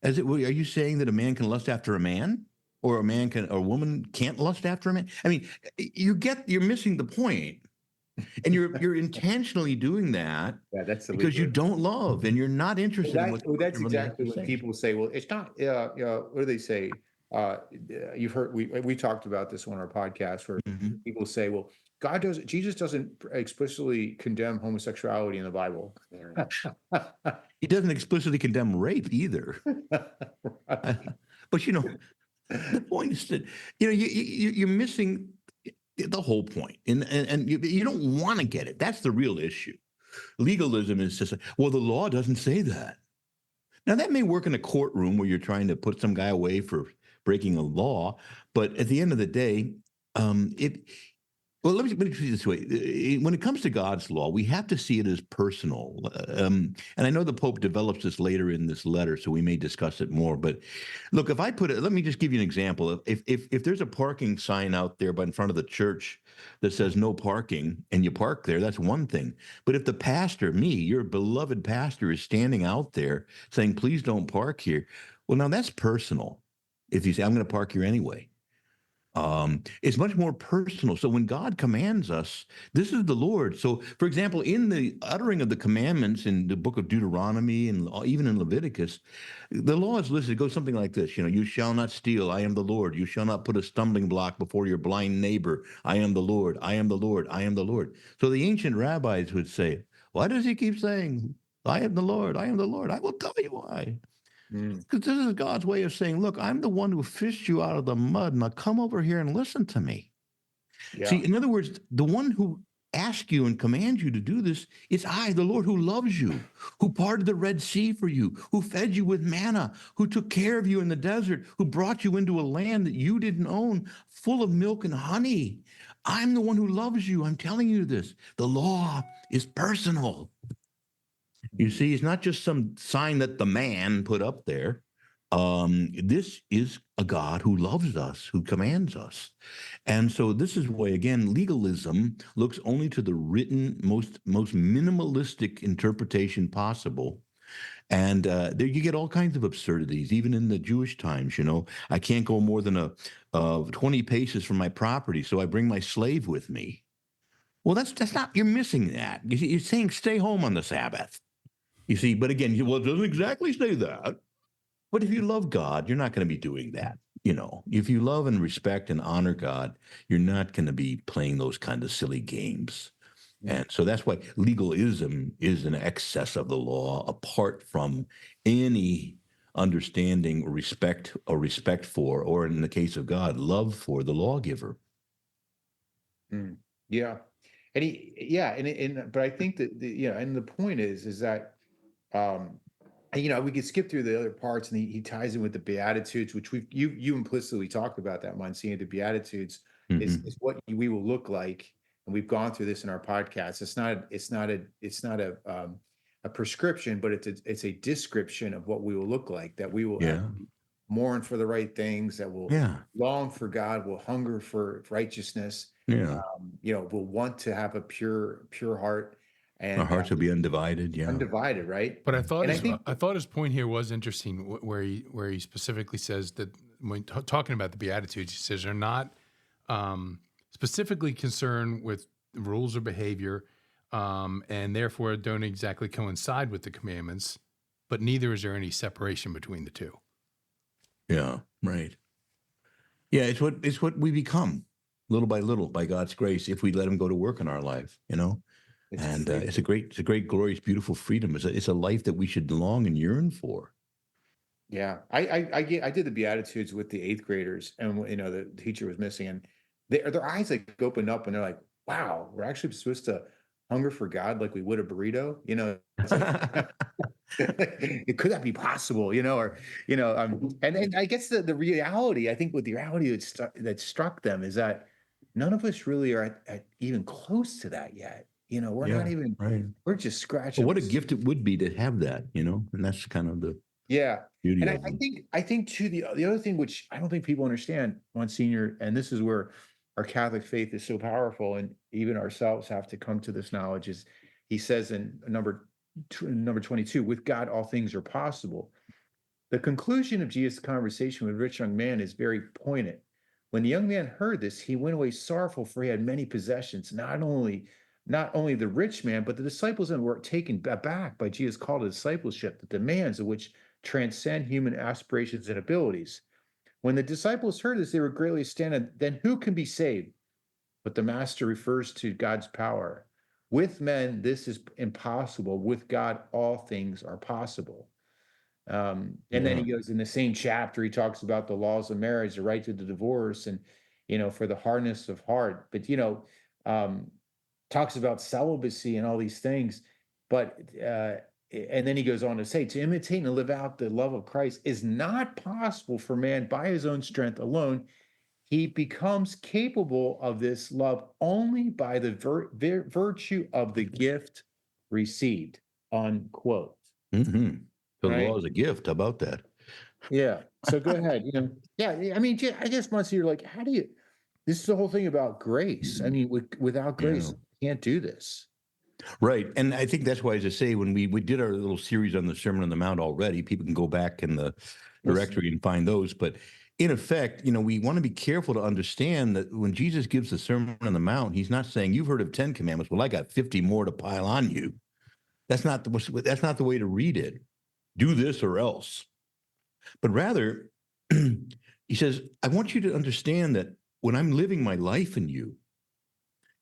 are you saying that a man can lust after a man, or a woman can't lust after a man? I mean, you're missing the point, and you're intentionally doing that. Yeah, that's because you don't love and you're not interested in what that's really has exactly to when say. people say, well, it's not, what do they say? You've heard, we talked about this on our podcast where people say, well, Jesus doesn't explicitly condemn homosexuality in the Bible. He doesn't explicitly condemn rape either. But the point is that you're missing the whole point, and you don't want to get it. That's the real issue. Legalism is just, well, the law doesn't say that. Now, that may work in a courtroom where you're trying to put some guy away for breaking a law, but at the end of the day, well, let me put it this way. When it comes to God's law, we have to see it as personal. And I know the Pope develops this later in this letter, so we may discuss it more. But look, if I put it, let me just give you an example. If there's a parking sign out there in front of the church that says no parking, and you park there, that's one thing. But if the pastor, me, your beloved pastor, is standing out there saying, please don't park here, well, now that's personal. If you say, I'm going to park here anyway. It's much more personal. So when God commands us, this is the Lord. So, for example, in the uttering of the commandments in the book of Deuteronomy and even in Leviticus, the law is listed. It goes something like this, you shall not steal. I am the Lord. You shall not put a stumbling block before your blind neighbor. I am the Lord. I am the Lord. I am the Lord. So the ancient rabbis would say, why does he keep saying, I am the Lord. I am the Lord? I will tell you why. Because this is God's way of saying, look, I'm the one who fished you out of the mud. Now come over here and listen to me. Yeah. See, in other words, the one who asked you and commands you to do this is I, the Lord who loves you, who parted the Red Sea for you, who fed you with manna, who took care of you in the desert, who brought you into a land that you didn't own, full of milk and honey. I'm the one who loves you. I'm telling you this. The law is personal. You see, it's not just some sign that the man put up there. This is a God who loves us, who commands us. And so this is why, again, legalism looks only to the written, most minimalistic interpretation possible. And there you get all kinds of absurdities, even in the Jewish times. I can't go more than 20 paces from my property, so I bring my slave with me. Well, that's not. You're missing that. You're saying stay home on the Sabbath. You see, but again, well, it doesn't exactly say that. But if you love God, you're not going to be doing that. If you love and respect and honor God, you're not going to be playing those kind of silly games. And so that's why legalism is an excess of the law, apart from any understanding or respect for, or in the case of God, love for the lawgiver. Yeah. But I think that and the point is that we could skip through the other parts, and he ties in with the Beatitudes, which you implicitly talked about that, Monsignor. The Beatitudes is what we will look like, and we've gone through this in our podcast. It's not a prescription, but it's a description of what we will look like. That we will mourn for the right things. That will long for God. Will hunger for righteousness. Will want to have a pure heart. And our hearts will be undivided, undivided, right? But I thought his point here was interesting, where he specifically says that when talking about the Beatitudes, he says they're not specifically concerned with rules or behavior, and therefore don't exactly coincide with the commandments. But neither is there any separation between the two. Yeah, right. Yeah, it's what we become, little by little, by God's grace, if we let Him go to work in our life. It's a great, glorious, beautiful freedom. It's a life that we should long and yearn for. Yeah, I did the Beatitudes with the 8th graders, and the teacher was missing, and their eyes like opened up, and they're like, "Wow, we're actually supposed to hunger for God like we would a burrito." It's like, could that be possible? And I guess the reality, I think, with the reality that struck them is that none of us really are at even close to that yet. We're not even, right. We're just scratching. Well, what a gift it would be to have that, and that's kind of the beauty And of them. I think too, the other thing, which I don't think people understand, Monsignor, and this is where our Catholic faith is so powerful, and even ourselves have to come to this knowledge, is he says in number 22, with God, all things are possible. The conclusion of Jesus' conversation with the rich young man is very poignant. When the young man heard this, he went away sorrowful, for he had many possessions. Not only the rich man, but the disciples were taken aback by Jesus' call to discipleship, the demands of which transcend human aspirations and abilities. When the disciples heard this, they were greatly astounded. Then who can be saved? But the master refers to God's power. With men, this is impossible. With God, all things are possible. And then he goes in the same chapter, he talks about the laws of marriage, the right to the divorce, and, for the hardness of heart. But, talks about celibacy and all these things. But, and then he goes on to say, to imitate and live out the love of Christ is not possible for man by his own strength alone. He becomes capable of this love only by the virtue of the gift received, unquote. The law is a gift. How about that? Yeah. So go ahead. I mean, I guess, Monsignor, like, how do you, this is the whole thing about grace. I mean, without grace, you can't do this. Right. And I think that's why, as I say, when we did our little series on the Sermon on the Mount already, people can go back in the directory and find those. But in effect, we want to be careful to understand that when Jesus gives the Sermon on the Mount, he's not saying, you've heard of 10 commandments. Well, I got 50 more to pile on you. That's not the way to read it. Do this or else. But rather, he says, I want you to understand that when I'm living my life in you,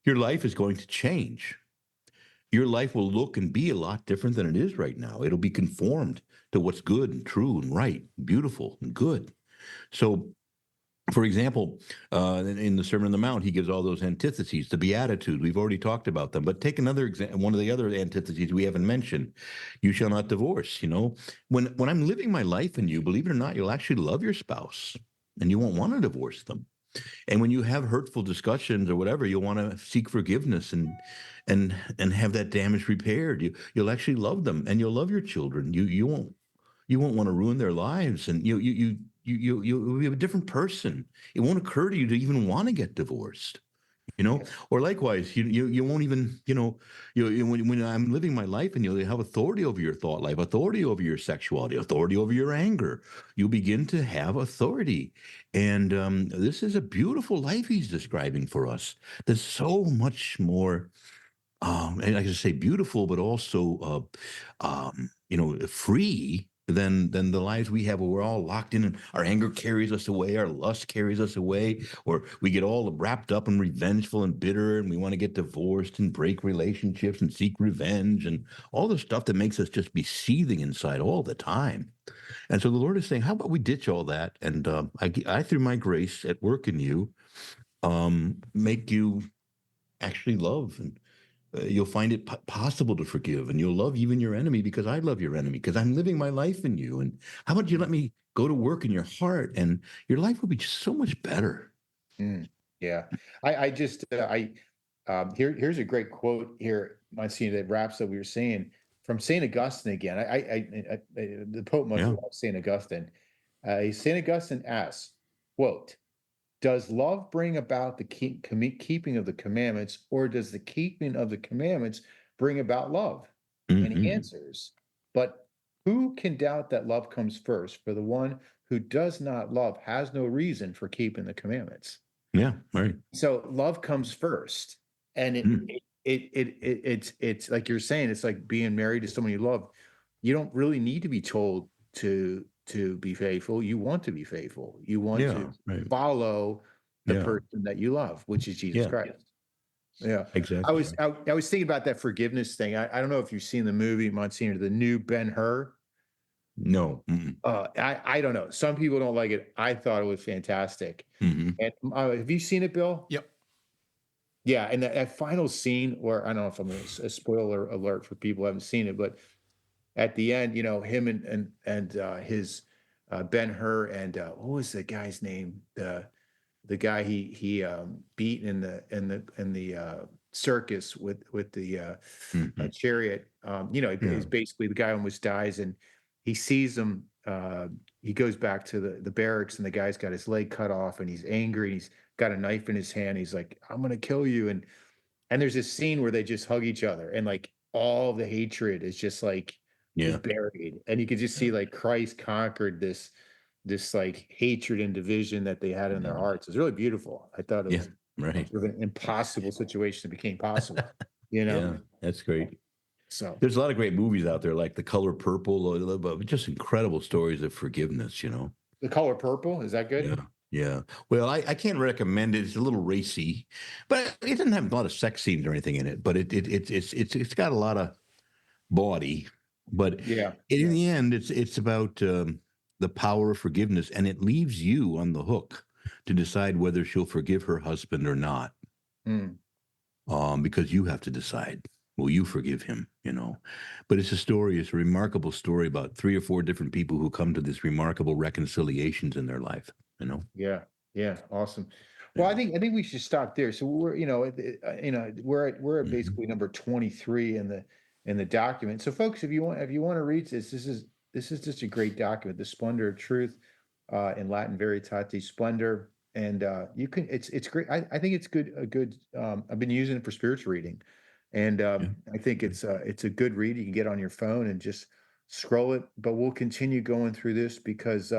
your life is going to change. Your life will look and be a lot different than it is right now. It'll be conformed to what's good and true and right, beautiful and good. So, for example, in the Sermon on the Mount, he gives all those antitheses, the Beatitudes. We've already talked about them. But take another example, one of the other antitheses we haven't mentioned. You shall not divorce. When I'm living my life in you, believe it or not, you'll actually love your spouse, and you won't want to divorce them. And when you have hurtful discussions or whatever, you'll want to seek forgiveness and have that damage repaired. You'll actually love them, and you'll love your children. You won't want to ruin their lives, and you'll be a different person. It won't occur to you to even want to get divorced. Or likewise, you won't even, when I'm living my life and you have authority over your thought life, authority over your sexuality, authority over your anger, you begin to have authority. And this is a beautiful life he's describing for us. There's so much more, and I can say beautiful, but also, free than the lives we have where we're all locked in and our anger carries us away, our lust carries us away, or we get all wrapped up and revengeful and bitter and we want to get divorced and break relationships and seek revenge and all the stuff that makes us just be seething inside all the time. And so the Lord is saying, how about we ditch all that? And I, through my grace at work in you, make you actually love, and you'll find it possible to forgive, and you'll love even your enemy because I love your enemy, because I'm living my life in you. And how about you let me go to work in your heart, and your life will be just so much better. Yeah. I just, here's a great quote here, Monsignor, that wraps up what we were saying from St. Augustine again. The Pope must have loved St. Augustine. St. Augustine asks, quote, does love bring about the keeping of the commandments, or does the keeping of the commandments bring about love? And he answers, but who can doubt that love comes first? For the one who does not love has no reason for keeping the commandments. Yeah, right. So love comes first, and it's like you're saying, it's like being married to someone you love. You don't really need to be told to be faithful. You want to be faithful. You want to follow the person that you love, which is Jesus Christ. Yeah, exactly. I was thinking about that forgiveness thing. I don't know if you've seen the movie, Monsignor, the new Ben-Hur. No. I don't know. Some people don't like it. I thought it was fantastic. And have you seen it, Bill? Yep. Yeah, and that final scene where, I don't know if I'm a spoiler alert for people who haven't seen it, but at the end, him and his Ben-Hur and what was the guy's name? The guy he beat in the circus with the chariot. He's basically the guy almost dies, and he sees him. He goes back to the barracks, and the guy's got his leg cut off, and he's angry. He's got a knife in his hand. He's like, "I'm gonna kill you!" And there's this scene where they just hug each other, and like all the hatred is just like buried, and you can just see like Christ conquered this like hatred and division that they had in their hearts. It's really beautiful. I thought it was sort of an impossible situation that became possible. Yeah, that's great. So there's a lot of great movies out there, like The Color Purple, or just incredible stories of forgiveness. The Color Purple, is that good? Yeah. Well, I can't recommend it. It's a little racy, but it doesn't have a lot of sex scenes or anything in it. But it's got a lot of body. But in the end, it's about the power of forgiveness, and it leaves you on the hook to decide whether she'll forgive her husband or not. Because you have to decide, will you forgive him? But it's a remarkable story about 3 or 4 different people who come to this remarkable reconciliations in their life. Yeah, awesome. Well, I think we should stop there. So we're we're at basically number 23 in the document. So folks, if you want to read this is just a great document, The Splendor of Truth, in Latin, Veritatis Splendor. And you can, it's great. I think it's good. I've been using it for spiritual reading, and I think it's a good read. You can get on your phone and just scroll it. But we'll continue going through this because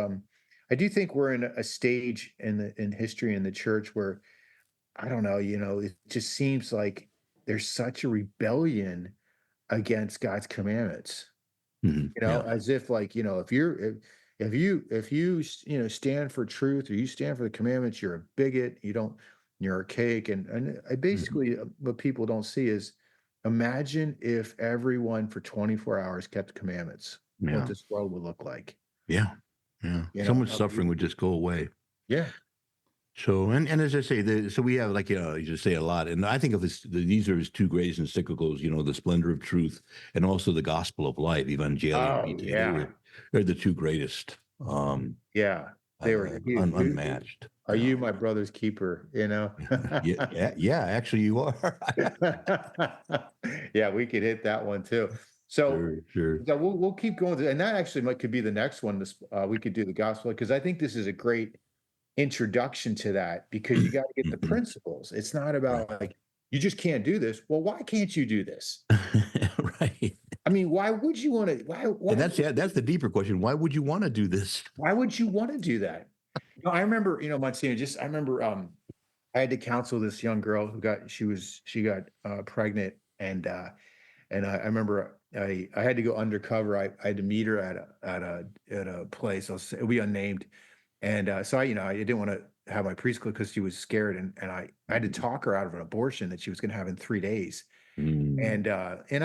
I do think we're in a stage in history in the church where, I don't know, it just seems like there's such a rebellion against God's commandments. As if like, if you stand for truth, or you stand for the commandments, you're a bigot. You're archaic. And I basically what people don't see is, imagine if everyone for 24 hours kept commandments, what this world would look like. So much suffering would just go away. So, and as I say, so we have, like, you just say a lot, and I think of this, these are his 2 greatest encyclicals, The Splendor of Truth and also the Gospel of Life, Evangelium Vitae. They're the 2 greatest. They were unmatched. Are you my brother's keeper? Yeah, actually you are. Yeah, we could hit that one too. So sure. We'll keep going, and that actually could be the next one. We could do the gospel, because I think this is a great introduction to that, because you got to get the Mhm. principles. It's not Right. about like, you just can't do this. Well, why can't you do this? Right. I mean, why would you want to? And that's the deeper question. Why would you want to do this? Why would you want to do that? I remember, Monsignor, I remember, I had to counsel this young girl who she got pregnant, and I remember I had to go undercover. I had to meet her at a place. It'll be unnamed, and so I didn't want to have my preschool because she was scared, and I had to talk her out of an abortion that she was going to have in 3 days. Mm, And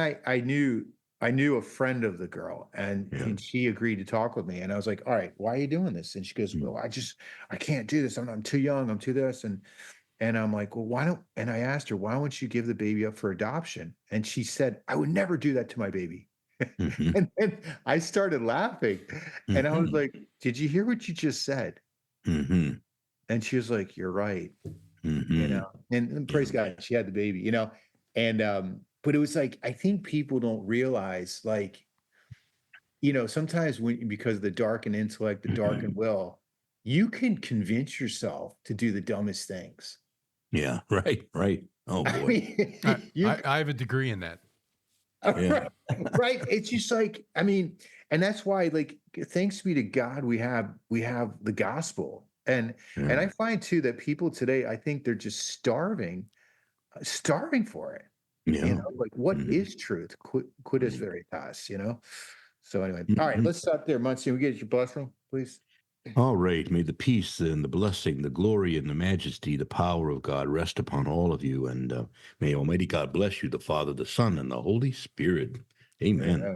I knew a friend of the girl, and yeah. and she agreed to talk with me. And I was like, all right, why are you doing this? And she goes, Mm, well, I can't do this. I'm too young. I'm too this. And I'm like, well, why don't, and I asked her, why don't you give the baby up for adoption? And she said, I would never do that to my baby. mhm, And then I started laughing, and I was mhm, like, did you hear what you just said? mhm, And she was like, you're right. you know mhm. and Yeah. praise God, she had the baby. And but it was like, I think people don't realize, like, sometimes when, because of the darkened intellect, the darkened Mhm. will, you can convince yourself to do the dumbest things. Yeah. Right. Right. Oh I boy. I, mean, you I have a degree in that. Yeah. right, right. It's just like, I mean, and that's why, like, thanks be to God, we have the gospel. And Yeah. I find too that people today, I think they're just starving for it. Yeah. Like, what Mhm, is truth? Quid is right. veritas. So anyway, all right, Mhm. let's stop there. Muncie, we get your blessing, please. All right. May the peace and the blessing, the glory and the majesty, the power of God rest upon all of you. And may Almighty God bless you, the Father, the Son, and the Holy Spirit. Amen. Amen.